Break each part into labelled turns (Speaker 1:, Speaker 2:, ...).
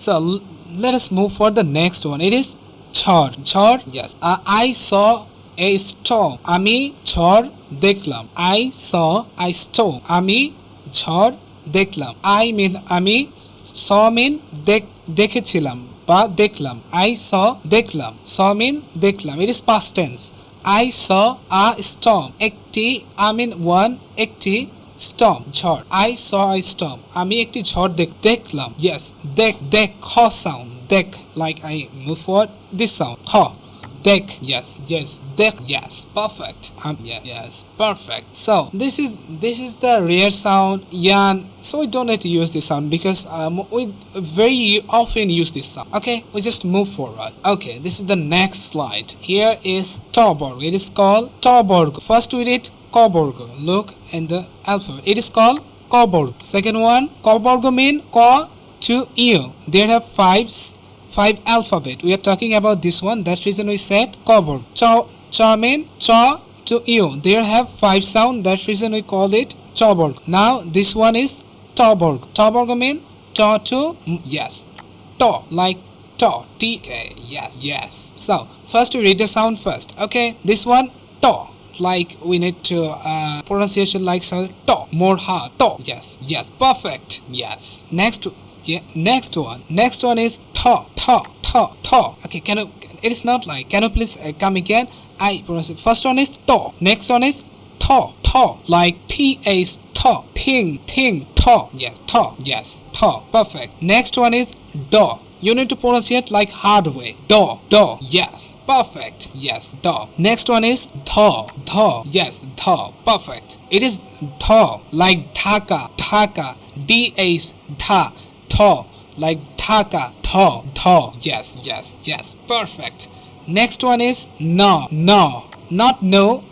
Speaker 1: So let us move for the next one. It is ঝড় ঝড় yes I saw a storm আমি ঝড় দেখলাম I saw a storm আমি ঝড় দেখলাম I mean আমি saw mean দেখেছিলাম বা দেখলাম I saw দেখলাম saw mean দেখলাম it is past tense I saw a storm একটি I mean one একটি storm ঝড় I saw a storm আমি একটি ঝড় দেখলাম yes দেখ খ sound দেখ like I move forward this sound খ deck yes deck yes perfect yes perfect so this is the rare sound yan so we don't need to use this sound because we very often use this sound okay we just move forward okay this is the next slide here is Toborg it is called Toborg first we read Koborg look in the alphabet it is called Koborg second one Koborg mean ko to you there have five alphabet we are talking about this one that's reason we said Koborg cha mean cha to you there have five sound that's reason we call it Toborg now this one is Toborg mean ta to yes to like to t okay yes so first we read the sound first okay this one to like we need to pronunciation like sound to more hard to yes perfect yes next one is tho okay can you it is not like can you please come again I pronounce it first one is to next one is tho like th tho thing tho yes perfect next one is do you need to pronounce it like hard way do yes perfect yes do next one is tho yes tho perfect it is tho like dhaka d-h tha tho like dhaka tho yes perfect next one is no not no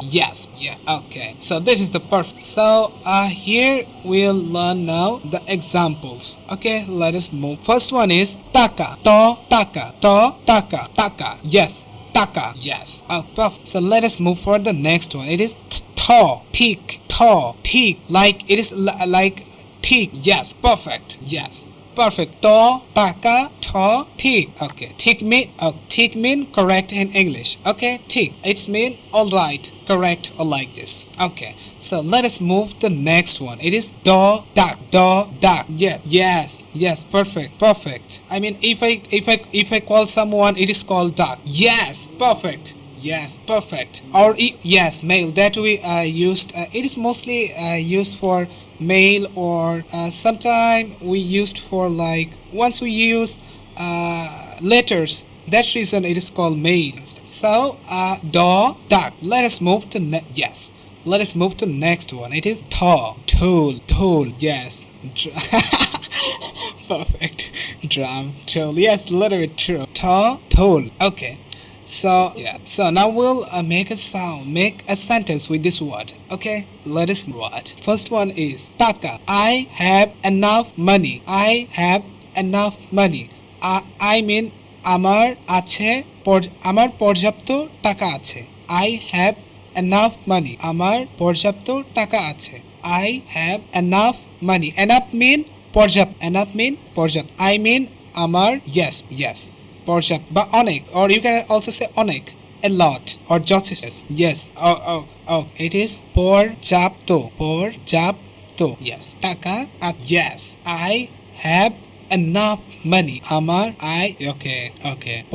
Speaker 1: yes okay so this is the perfect so here we'll learn now the examples okay let us move first one is taka yes taka yes perfect so let us move for the next one it is tho thick like it is like thick yes perfect to taka tho thick okay thick mean correct in English okay thick it's mean all right correct or like this okay so let us move the next one it is do duck yes perfect I mean if I call someone it is called duck yes perfect or yes male that we used it is mostly used for male or sometime we used for like once we use letters that's reason it is called male so do duck let us move to next one it is tool yes perfect drum tool yes a little bit true tool okay so now we'll make a sentence with this word okay let us what first one is taka I have enough money I mean আমার পর্যাপ্ত টাকা আছে I have enough money আমার পর্যাপ্ত টাকা আছে I have enough money enough mean পর্যাপ্ত I mean আমার yes পর্যাপ্ত বা অনেক or you can also say অনেক a lot or যথেষ্ট yes oh it is পর্যাপ্ত yes টাকা yes I have enough money আমার okay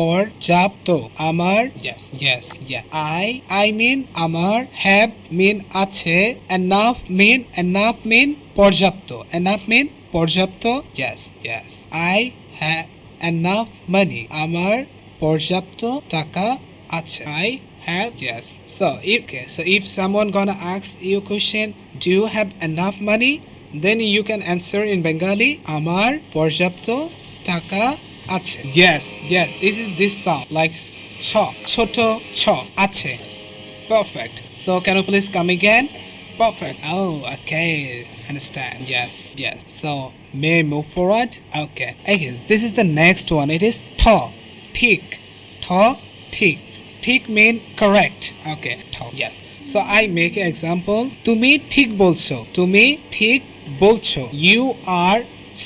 Speaker 1: পর্যাপ্ত আমার yes I mean আমার have mean আছে enough mean পর্যাপ্ত yes I have enough money আমার পর্যাপ্ত টাকা আছে I have yes so if someone gonna ask you a question do you have enough money then you can answer in Bengali আমার পর্যাপ্ত টাকা আছে yes this sound like ছোট আছে perfect so can you please come again perfect oh okay understand yes so may I move forward okay this is the next one it is thick mean correct okay yes so I make an example তুমি ঠিক বলছো you are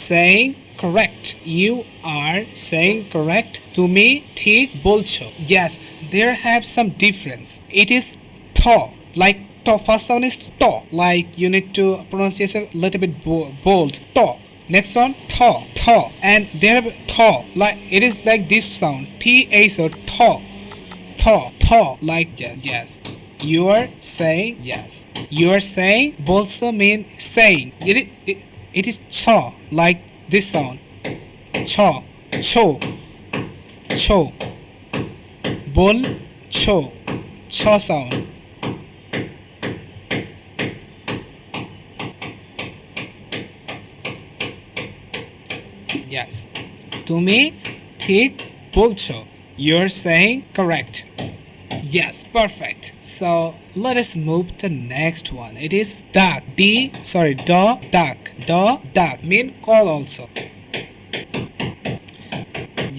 Speaker 1: saying correct. You are saying correct. তুমি ঠিক বলছো. Yes, there have some difference. It is tho, like to. First sound is to, like you need to pronounce it a little bit bold. To. Next one, tho, tho, and there tho, like it is like this sound. T-H or tho, tho, tho, like yes. You are saying yes. You are saying also mean saying. It is cha, like this sound. Cha, cho, cho, bol, cho, cha sound. Yes. তুমি ঠিক বলছো. You're saying correct. Yes, perfect. So let us move to the next one. It is duck. Duck. Duck mean call also.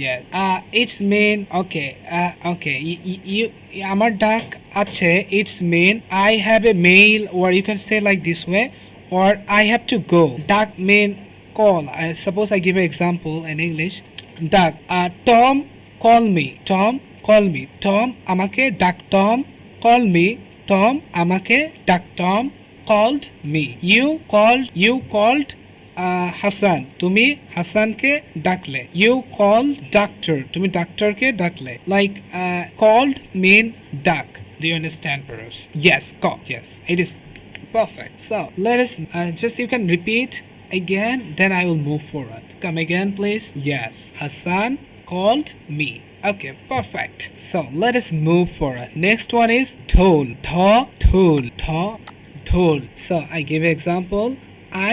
Speaker 1: Yes. It's mean okay. Okay. You আমার duck আছে. It's mean I have a mail, or you can say like this way, or I have to go. Duck mean call. Suppose I give an example in English. Duck. Tom call me. Tom call me. Tom আমাকে ডাক. Tom call me. Tom আমাকে ডাক. Tom called me. You called Hassan. তুমি হাসানকে ডাকলে. You called doctor. তুমি ডাক্তারকে ডাকলে. Like called mean duck. Do you understand perhaps? Yes, call. Yes, it is perfect. So let us just you can repeat again, then I will move forward. Come again, please. Yes, Hassan called me. Okay, perfect. So let us move forward. Next one is dhol. Dhol. So I give an example.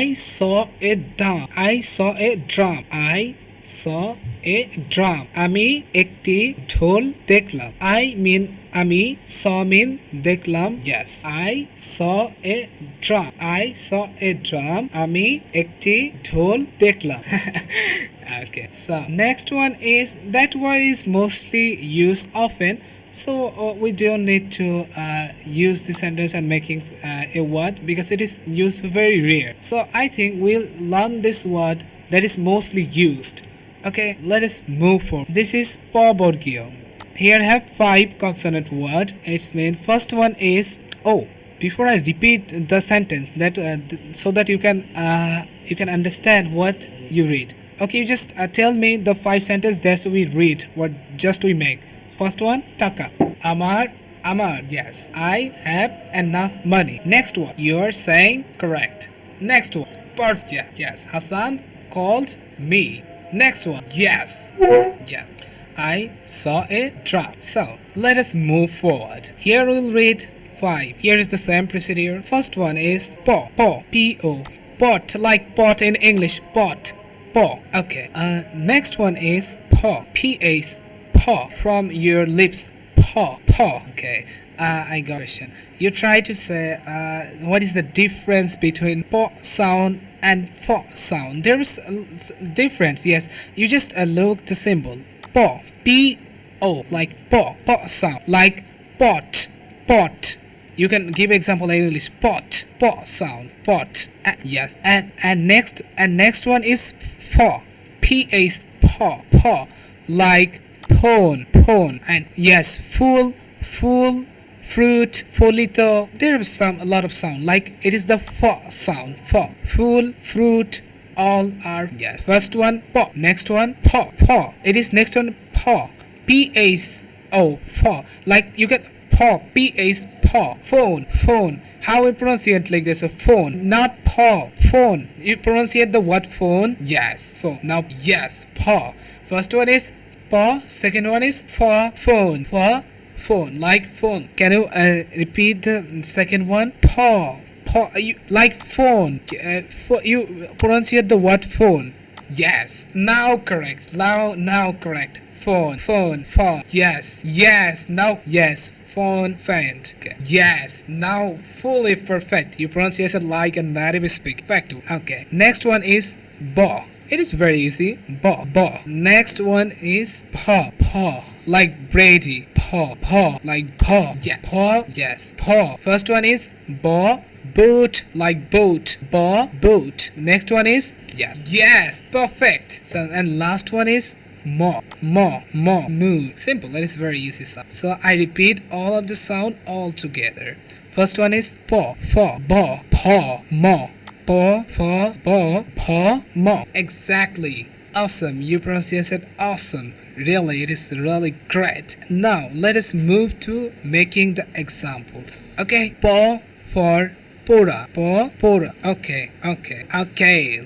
Speaker 1: I saw a drum. I saw a drum. আমি একটি ঢোল দেখলাম. I mean আমি, saw mean দেখলাম. Yes, I saw a drum. আমি একটি ঢোল দেখলাম. Okay, so next one is that word is mostly used often. So we don't need to use the sentence and making a word because it is used very rare. So I think we'll learn this word that is mostly used. Okay, let us move forward. This is Paborgio. Here I have 5 consonant word. Its mean first one is oh. Before I repeat the sentence, that so that you can understand what you read. Okay, you just tell me the 5 sentences. That's we read. What just we make. First one, taka. Amar. Yes, I have enough money. Next one, you are saying correct. Next one, perfect. Yes, Hassan called me. Next one, yes. Yeah, I saw a drum. So let us move forward. Here we'll read 5. Here is the same procedure. First one is po. P-O. Pot, like pot in English. Pot. Po. Okay. Next one is paw. P-A. Paw. From your lips. Paw. Okay. I got a question. You try to say what is the difference between po sound and fo sound. There is a difference. Yes. You just look the symbol. Po. P-O. Like po. Po sound. Like pot. You can give example in English. Pot sound. Pot. Yes. And next one is paw. P-A. Paw. Like pone. And yes, full, fruit, folito. There is a lot of sound. Like it is the fa sound. Fa. Full, fruit, all are yes. First one paw. Next one paw. It is next one paw. P-A-O. Paw. Like you get paw. P-A-S. Paw. Phone. How we pronounce it like this? A phone, not paw. Phone. You pronounce the word phone. Yes. Phone. Now yes. Paw. First one is paw. Second one is phone. Like phone. Can you repeat the second one? Paw. You like phone. You pronounce the word phone. Yes. Now correct. Now correct. Phone. Paw. Yes. Now yes. Phone. Okay. Yes. Now fully perfect. You pronounce it like a native speaker. Perfect. Okay. Next one is ba. It is very easy. Ba. Next one is paw. Like Brady. Paw. Like paw. Yeah. Paw. Yes. Paw. First one is ba. boat, like boat. Boat. Next one is, yeah, yes, perfect. So, and last one is more, moo. Simple. That is very easy sound. So I repeat all of the sound all together. First one is paw, for, bo, paw, mo, paw, for, bo, paw, mo. Exactly. Awesome. You pronunciate it awesome. Really, it is really great. Now let us move to making the examples. Okay, paw for pura, paw, pura. Okay.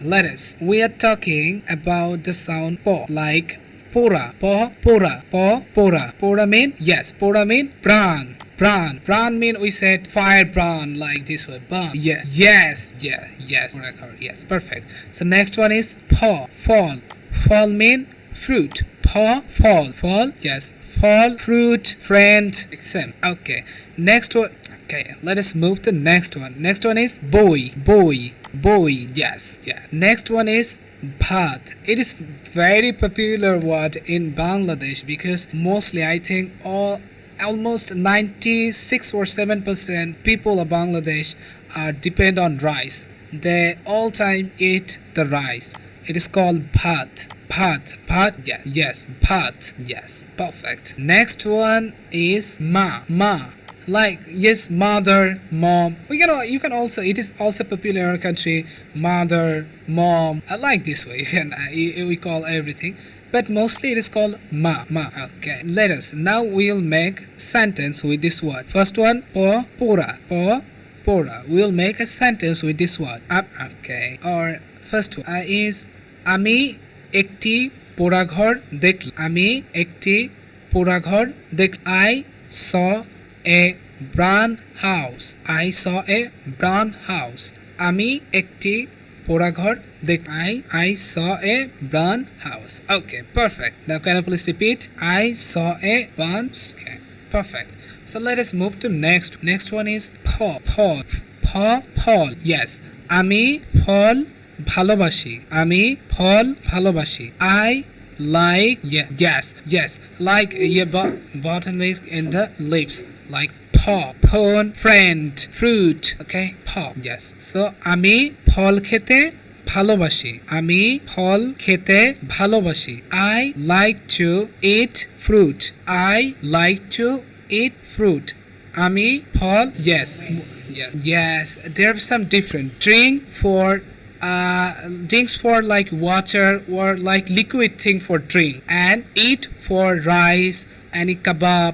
Speaker 1: Let us. We are talking about the sound paw, like pura, paw, pura, paw, pura. Pura mean, yes, pura mean pran. Pran mean we said fire brand, like this way. Burn. Yeah. Yes. Yes. Perfect. So next one is paw, fall. Fall mean fruit. Paw, fall. Yes. Fall, fruit, friend, exam. Okay. Next one. Okay. Let us move to next one. Next one is boy. Yes. Yeah. Next one is bhat. It is very popular word in Bangladesh because mostly I think almost 96 or 7% people of Bangladesh depend on rice. They all time eat the rice. It is called bhat. Yeah, yes, bhat. Yes, perfect. Next one is ma. Like, yes, mother, mom. You can also, it is also popular in our country. Mother, mom. I like this way. We call everything. But mostly it is called ma. Okay. Let us. Now we'll make sentence with this word. First one, pura. We'll make a sentence with this word. Okay. Or first one is আমি একটি পোড়াঘর দেখলাম. I saw a brown house. আমি একটি পোড়াঘর দেখলাম. I saw a brown house. Okay, perfect. Now can you please repeat? I saw a brown. Okay, perfect. So let us move to next one is fall. Yes, আমি ফল ভালোবাসি. I like, yes, like your buttermilk in the lips, like paw, pawn, friend, fruit. Okay, paw. Yes. So আমি ফল খেতে ভালোবাসি. I like to eat fruit. আমি ফল. Yes. There are some different drinks for like water or like liquid thing for drink, and eat for rice, any kebab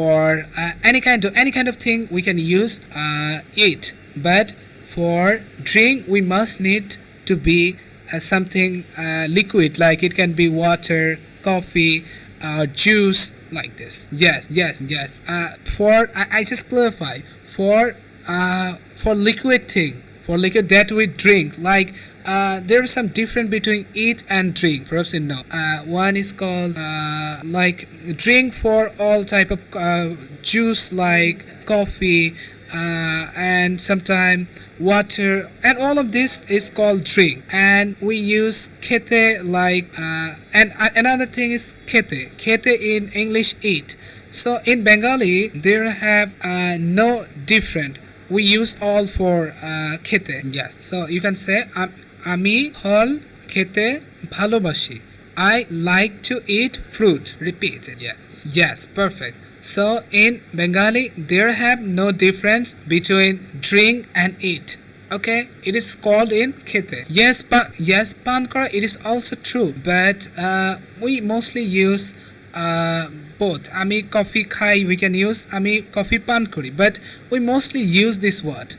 Speaker 1: or any kind of thing we can use eat. But for drink we must need to be something liquid, like it can be water, coffee, juice, like this. Yes. I just clarify for liquid thing, for liquid that we drink, like there is some difference between eat and drink. Perhaps you know. One is called like drink for all type of juice, like coffee, and sometimes water, and all of this is called drink. And we use khete, like and another thing is khete in English eat. So in Bengali there have no different. We use all for khete. Yes. So you can say আমি ফল খেতে ভালোবাসি. I like to eat fruit. Repeat it. Yes, perfect. So in Bengali there have no difference between drink and eat. Okay, it is called in khete. Yes, pan kora, it is also true, but we mostly use both. Ami coffee khai, we can use ami coffee pan kori, but we mostly use this word.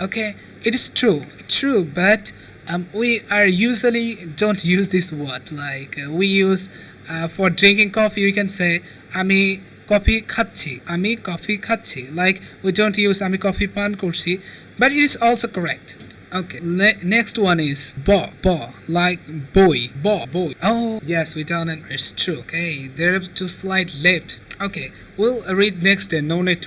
Speaker 1: Okay, it is true, but we are usually don't use this word. Like we use for drinking coffee, we can say ami coffee khachi. Like we don't use ami coffee pan korchi, but it is also correct. Okay, next one is bo, like boy. Oh yes, we done it. It's true. Okay, there are two slight left. Okay, we'll read next day. No need to